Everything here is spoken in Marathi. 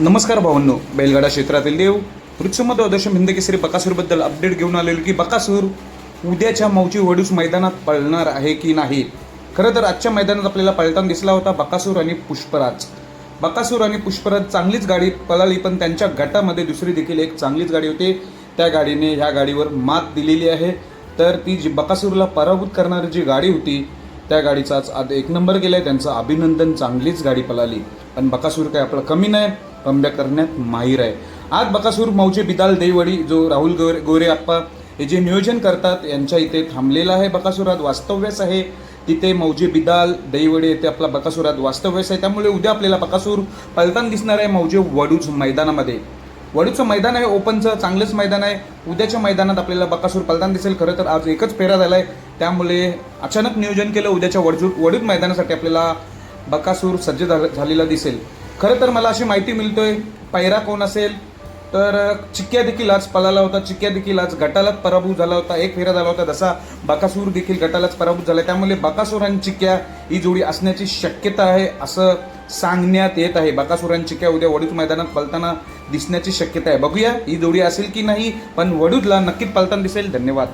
नमस्कार भावांनो, बैलगाडा क्षेत्रातील देव वृक्षमध्ये अदर्शम हिंद केसरी बकासूरबद्दल अपडेट घेऊन आलेलो की बकासूर उद्याच्या मौजी वडूस मैदानात पळणार आहे की नाही. खरं तर आजच्या मैदानात आपल्याला पळताना दिसला होता बकासूर आणि पुष्पराज चांगलीच गाडी पळाली, पण त्यांच्या गटामध्ये दुसरी देखील एक चांगलीच गाडी होती. त्या गाडीने ह्या गाडीवर मात दिलेली आहे. तर ती जी बकासूरला पराभूत करणारी जी गाडी होती त्या गाडीचाच आज एक नंबर गेलाय. त्यांचं अभिनंदन, चांगलीच गाडी पळाली. पण बकासूर काय आपलं कमी नाही, कमबॅक करण्यात माहीर आहे. आज बकासूर मौजे बिदाल देवडी जो राहुल गोरे आप्पा हे जे नियोजन करतात यांच्या इथे थांबलेला आहे. बकासूर आज वास्तव्यास आहे तिथे मौजे बिदाल दैवडे येथे आपला बकासूर आज वास्तव्यास आहे. त्यामुळे उद्या आपल्याला बकासूर पलताना दिसणार आहे मौजे वडूज मैदानामध्ये. वडूचं मैदान आहे, ओपनचं चांगलंच मैदान आहे. उद्याच्या मैदानात आपल्याला बकासूर पलताना दिसेल. खरं तर आज एकच फेरा झालाय, त्यामुळे अचानक नियोजन केलं. उद्याच्या वडूज मैदानासाठी आपल्याला बकासूर सज्ज झालेला दिसेल. खरं तर मला अशी माहिती मिळतोय पैरा कोण असेल तर चिक्क्या देखील आज पळाला होता. चिक्क्या देखील आज गटालाच पराभूत झाला होता. एक फेरा झाला होता, जसा बकासूर देखील गटालाच पराभूत झाला. त्यामुळे बकासूर आणि चिक्क्या ही जोडी असण्याची शक्यता आहे असं सांगण्यात येत आहे. बकासूर आणि चिक्क्या उद्या वडूज मैदानात पळताना दिसण्याची शक्यता आहे. बघूया ही जोडी असेल की नाही, पण वडूजला नक्कीच पळताना दिसेल. धन्यवाद.